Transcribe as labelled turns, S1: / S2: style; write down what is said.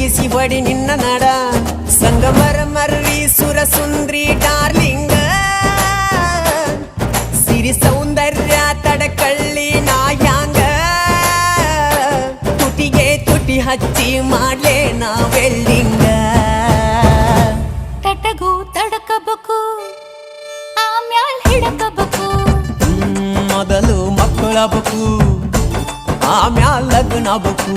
S1: ಮುಗಿಸಿ ಹೊಡಿ ನಿನ್ನ ನಡ ಸಂಗಮರ ಮರ್ರಿ ಸುರ ಸುಂದ್ರಿ ಡಾರ್ಲಿಂಗ ಸಿರಿ ಸೌಂದರ್ಯ ತಡಕಳ್ಳಿ ನಾಯಾಂಗ ತುಟಿಗೆ ತುಟಿ ಹಚ್ಚಿ ಮಾಡ್ಲೇ ನಾ ವೆಲ್ಡಿಂಗ
S2: ತಟಗೂ ತಡಕಬೇಕು ಆಮ್ಯಾಲ್ ಹಿಡಕಬೇಕು
S1: ಮೊದಲು ಮಕ್ಕಳಬೇಕು ಆಮ್ಯಾಲ ಲಗ್ನ ಬೇಕು